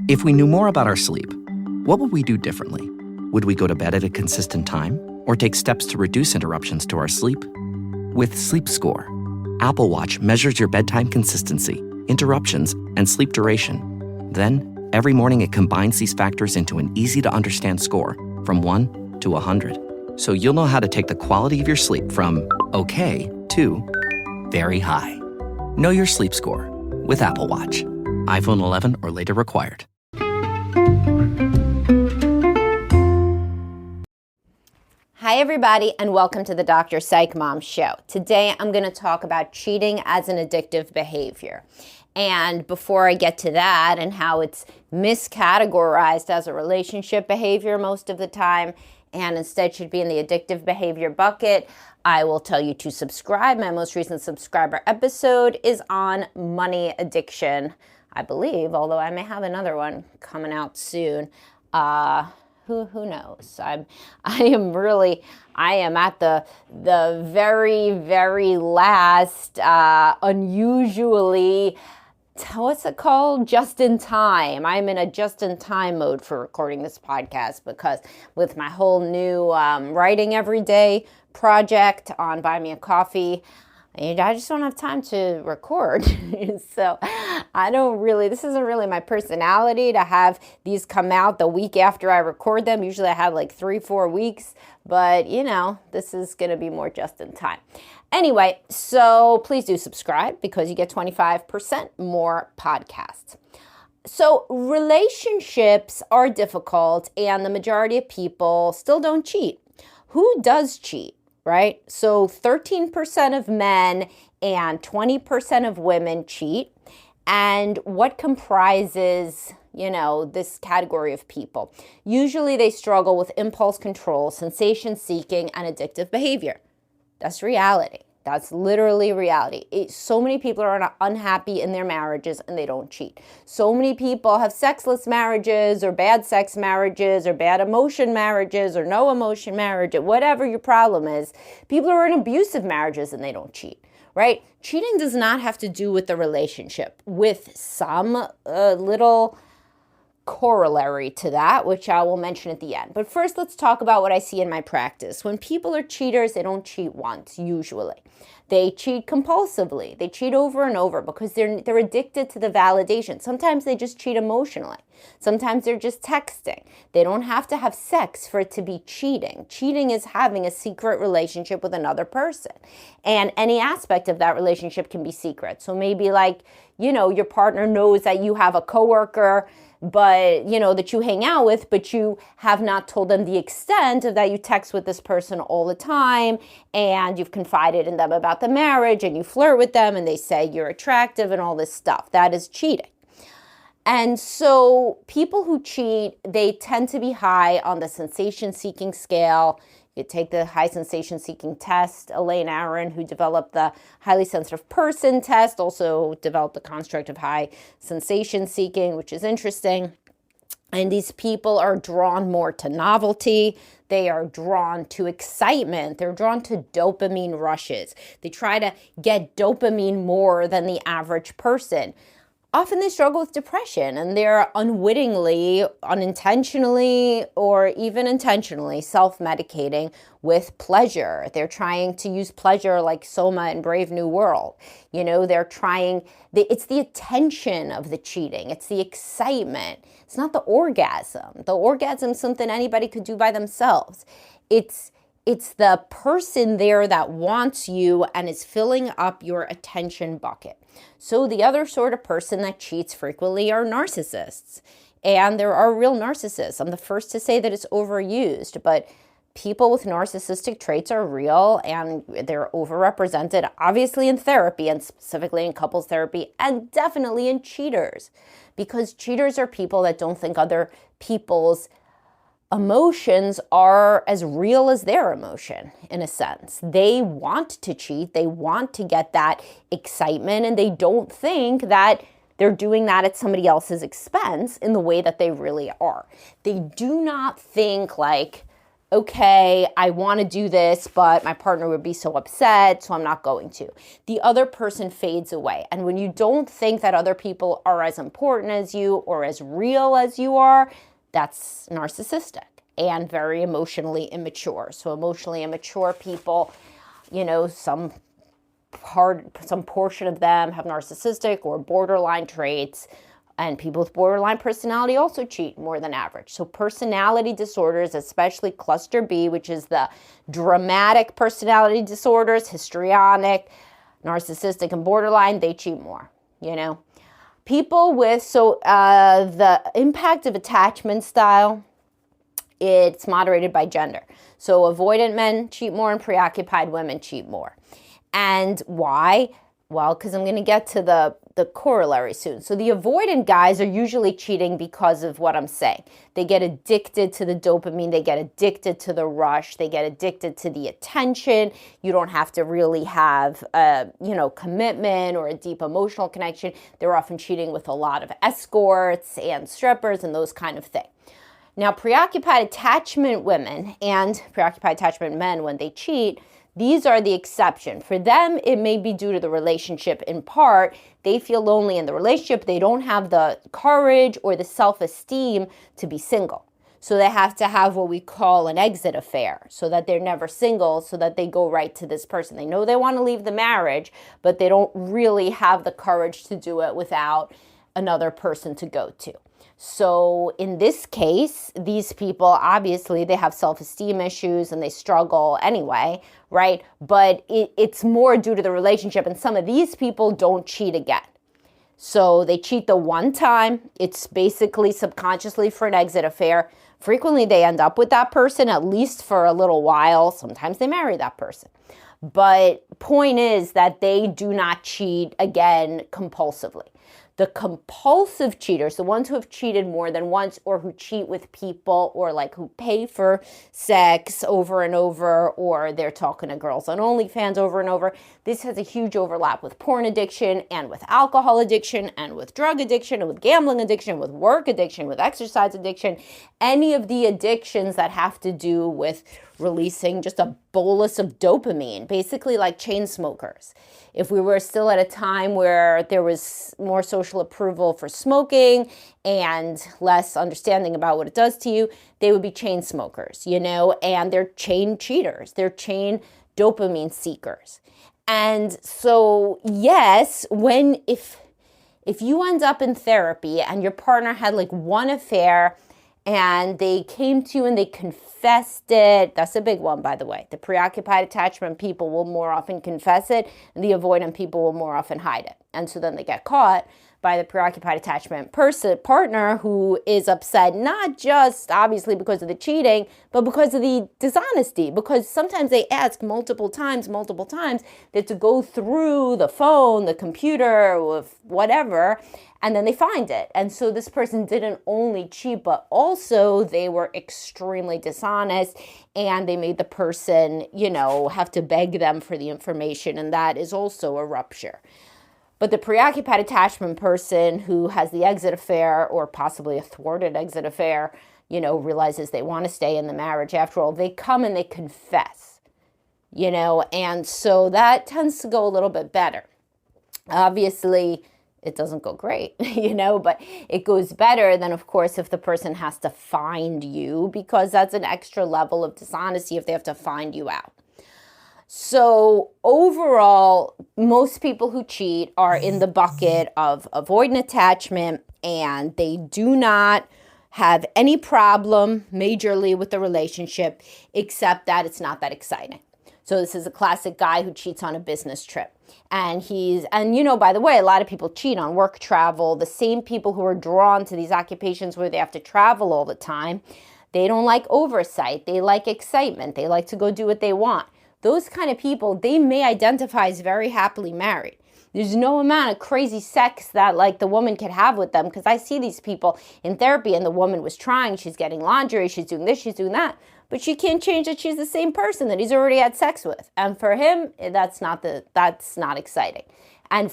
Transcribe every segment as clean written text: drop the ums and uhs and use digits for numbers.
If we knew more about our sleep, what would we do differently? Would we go to bed at a consistent time or take steps to reduce interruptions to our sleep? With Sleep Score, Apple Watch measures your bedtime consistency, interruptions, and sleep duration. Then, every morning it combines these factors into an easy-to-understand score from 1 to 100. So you'll know how to take the quality of your sleep from okay to very high. Know your sleep score with Apple Watch. iPhone 11 or later required. Hi everybody, and welcome to the Dr. Psych Mom Show. Today I'm going to talk about cheating as an addictive behavior. And before I get to that and how it's miscategorized as a relationship behavior most of the time and instead should be in the addictive behavior bucket, I will tell you to subscribe. My most recent subscriber episode is on money addiction, I believe, although I may have another one coming out soon. Who knows? I am at the very, very last, unusually, what's it called? Just in time. I'm in a just in time mode for recording this podcast because with my whole new writing every day project on Buy Me a Coffee, I just don't have time to record. So this isn't really my personality to have these come out the week after I record them. Usually I have like 3-4 weeks, but this is going to be more just in time. Anyway, so please do subscribe because you get 25% more podcasts. So relationships are difficult and the majority of people still don't cheat. Who does cheat? Right? So 13% of men and 20% of women cheat. And what comprises, this category of people? Usually they struggle with impulse control, sensation seeking, and addictive behavior. That's reality. That's literally reality. So many people are unhappy in their marriages and they don't cheat. So many people have sexless marriages or bad sex marriages or bad emotion marriages or no emotion marriage, whatever your problem is. People are in abusive marriages and they don't cheat, right? Cheating does not have to do with the relationship, with some little corollary to that, which I will mention at the end. But first, let's talk about what I see in my practice. When people are cheaters, they don't cheat once, usually. They cheat compulsively. They cheat over and over because they're addicted to the validation. Sometimes they just cheat emotionally. Sometimes they're just texting. They don't have to have sex for it to be cheating. Cheating is having a secret relationship with another person. And any aspect of that relationship can be secret. So maybe your partner knows that you have a coworker but that you hang out with, but you have not told them the extent of that you text with this person all the time and you've confided in them about the marriage and you flirt with them and they say you're attractive and all this stuff. That is cheating. And so people who cheat, they tend to be high on the sensation-seeking scale. You take the high sensation-seeking test. Elaine Aron, who developed the highly sensitive person test, also developed the construct of high sensation-seeking, which is interesting. And these people are drawn more to novelty. They are drawn to excitement. They're drawn to dopamine rushes. They try to get dopamine more than the average person. Often they struggle with depression and they're unwittingly, unintentionally, or even intentionally self-medicating with pleasure. They're trying to use pleasure like Soma in Brave New World. It's the attention of the cheating. It's the excitement. It's not the orgasm. The orgasm is something anybody could do by themselves. It's the person there that wants you and is filling up your attention bucket. So the other sort of person that cheats frequently are narcissists. And there are real narcissists. I'm the first to say that it's overused, but people with narcissistic traits are real and they're overrepresented, obviously in therapy and specifically in couples therapy and definitely in cheaters. Because cheaters are people that don't think other people's emotions are as real as their emotion, in a sense. They want to cheat, they want to get that excitement, and they don't think that they're doing that at somebody else's expense in the way that they really are. They do not think like okay, I want to do this, but my partner would be so upset, so I'm not going to. The other person fades away. And when you don't think that other people are as important as you or as real as you are, that's narcissistic and very emotionally immature. So emotionally immature people, some portion of them have narcissistic or borderline traits. And people with borderline personality also cheat more than average. So personality disorders, especially cluster B, which is the dramatic personality disorders, histrionic, narcissistic, and borderline, they cheat more, People with, the impact of attachment style, it's moderated by gender. So avoidant men cheat more and preoccupied women cheat more. And why? Well, because I'm going to get to the corollary soon. So the avoidant guys are usually cheating because of what I'm saying. They get addicted to the dopamine. They get addicted to the rush. They get addicted to the attention. You don't have to really have commitment or a deep emotional connection. They're often cheating with a lot of escorts and strippers and those kind of things. Now, preoccupied attachment women and preoccupied attachment men, when they cheat, these are the exception. For them, it may be due to the relationship in part. They feel lonely in the relationship. They don't have the courage or the self-esteem to be single. So they have to have what we call an exit affair so that they're never single, so that they go right to this person. They know they want to leave the marriage, but they don't really have the courage to do it without another person to go to. So in this case, these people, obviously, they have self-esteem issues and they struggle anyway, right? But it's more due to the relationship. And some of these people don't cheat again. So they cheat the one time. It's basically subconsciously for an exit affair. Frequently, they end up with that person, at least for a little while. Sometimes they marry that person. But point is that they do not cheat again compulsively. The compulsive cheaters, the ones who have cheated more than once or who cheat with people or who pay for sex over and over, or they're talking to girls on OnlyFans over and over, this has a huge overlap with porn addiction and with alcohol addiction and with drug addiction and with gambling addiction, with work addiction, with exercise addiction, any of the addictions that have to do with releasing just a bolus of dopamine, basically like chain smokers. If we were still at a time where there was more social approval for smoking and less understanding about what it does to you, they would be chain smokers, and they're chain cheaters. They're chain dopamine seekers. And so, yes, if you end up in therapy and your partner had one affair and they came to you and they confessed it. That's a big one, by the way. The preoccupied attachment people will more often confess it, and the avoidant people will more often hide it. And so then they get caught by the preoccupied attachment partner who is upset, not just obviously because of the cheating, but because of the dishonesty. Because sometimes they ask multiple times, that to go through the phone, the computer, whatever, and then they find it. And so this person didn't only cheat, but also they were extremely dishonest, and they made the person, have to beg them for the information. And that is also a rupture. But the preoccupied attachment person who has the exit affair, or possibly a thwarted exit affair, realizes they want to stay in the marriage. After all, they come and they confess, and so that tends to go a little bit better. Obviously, it doesn't go great, but it goes better than, of course, if the person has to find you, because that's an extra level of dishonesty if they have to find you out. So overall, most people who cheat are in the bucket of avoidant attachment, and they do not have any problem majorly with the relationship, except that it's not that exciting. So this is a classic guy who cheats on a business trip. And by the way, a lot of people cheat on work travel. The same people who are drawn to these occupations where they have to travel all the time, they don't like oversight. They like excitement. They like to go do what they want. Those kind of people, they may identify as very happily married. There's no amount of crazy sex that the woman could have with them, because I see these people in therapy and the woman was trying, she's getting lingerie, she's doing this, she's doing that, but she can't change that she's the same person that he's already had sex with. And for him, that's not exciting. And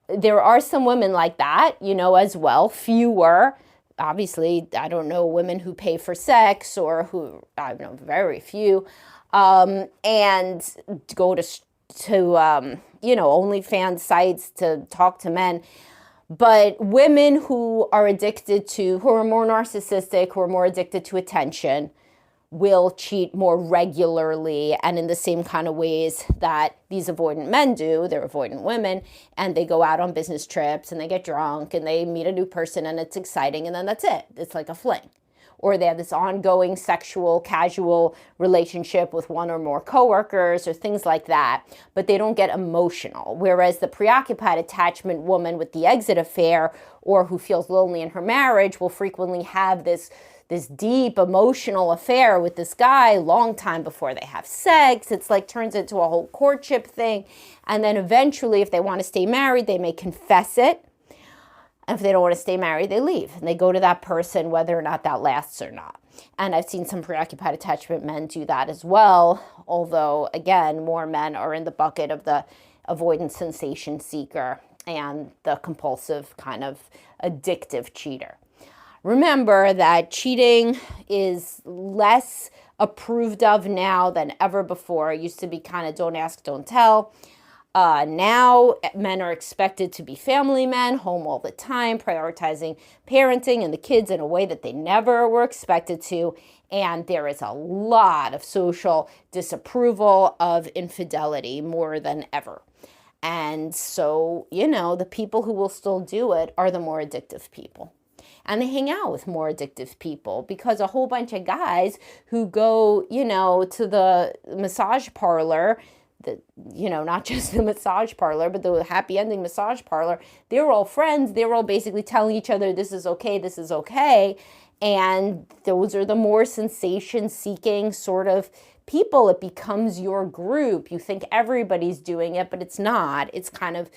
there are some women like that, as well, fewer, obviously, I don't know women who pay for sex, or who, I know very few, and go to OnlyFans sites to talk to men. But women who are who are more narcissistic, who are more addicted to attention, will cheat more regularly and in the same kind of ways that these avoidant men do. They're avoidant women, and they go out on business trips and they get drunk and they meet a new person and it's exciting, and then that's it. It's like a fling. Or they have this ongoing sexual, casual relationship with one or more coworkers or things like that, but they don't get emotional. Whereas the preoccupied attachment woman with the exit affair, or who feels lonely in her marriage, will frequently have this deep emotional affair with this guy long time before they have sex. It's like turns into a whole courtship thing. And then eventually, if they want to stay married, they may confess it. And if they don't want to stay married, they leave. And they go to that person, whether or not that lasts or not. And I've seen some preoccupied attachment men do that as well. Although, again, more men are in the bucket of the avoidant sensation seeker and the compulsive kind of addictive cheater. Remember that cheating is less approved of now than ever before. It used to be kind of don't ask, don't tell. Now men are expected to be family men, home all the time, prioritizing parenting and the kids in a way that they never were expected to. And there is a lot of social disapproval of infidelity more than ever. And so, the people who will still do it are the more addictive people. And they hang out with more addictive people, because a whole bunch of guys who go, to the massage parlor, not just the massage parlor, but the happy ending massage parlor, they were all friends. They were all basically telling each other, this is okay, this is okay. And those are the more sensation-seeking sort of people. It becomes your group. You think everybody's doing it, but it's not. It's kind of,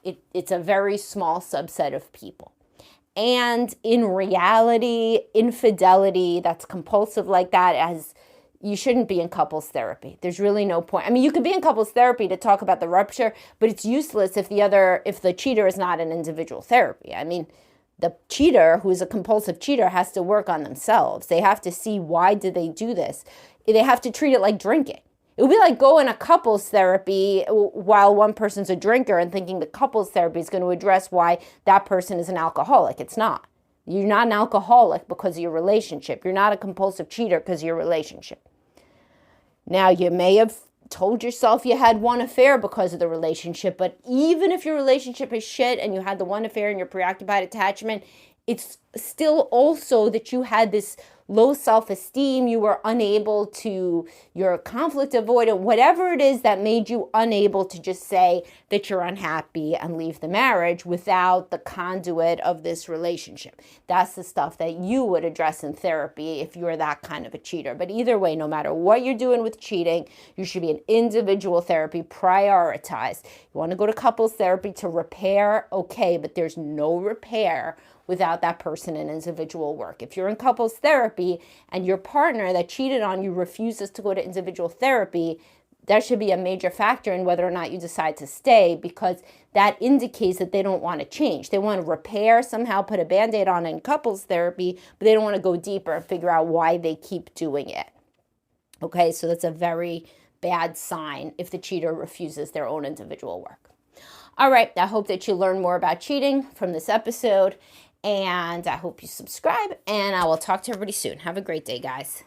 it's a very small subset of people. And in reality, infidelity that's compulsive like that, you shouldn't be in couples therapy. There's really no point. I mean, you could be in couples therapy to talk about the rupture, but it's useless if the cheater is not in individual therapy. I mean, the cheater, who is a compulsive cheater, has to work on themselves. They have to see, why did they do this? They have to treat it like drinking. It would be like going to couples therapy while one person's a drinker and thinking the couples therapy is going to address why that person is an alcoholic. It's not. You're not an alcoholic because of your relationship. You're not a compulsive cheater because of your relationship. Now, you may have told yourself you had one affair because of the relationship, but even if your relationship is shit and you had the one affair in your preoccupied attachment, it's still also that you had this low self-esteem, you were unable to, you're conflict avoidant, whatever it is that made you unable to just say that you're unhappy and leave the marriage without the conduit of this relationship. That's the stuff that you would address in therapy if you're that kind of a cheater. But either way, no matter what you're doing with cheating, you should be in individual therapy, prioritized. You want to go to couples therapy to repair, okay, but there's no repair without that person in individual work. If you're in couples therapy and your partner that cheated on you refuses to go to individual therapy, that should be a major factor in whether or not you decide to stay, because that indicates that they don't want to change. They want to repair, somehow put a Band-Aid on in couples therapy, but they don't want to go deeper and figure out why they keep doing it. Okay, so that's a very bad sign if the cheater refuses their own individual work. All right, I hope that you learn more about cheating from this episode. And I hope you subscribe, and I will talk to everybody soon. Have a great day, guys.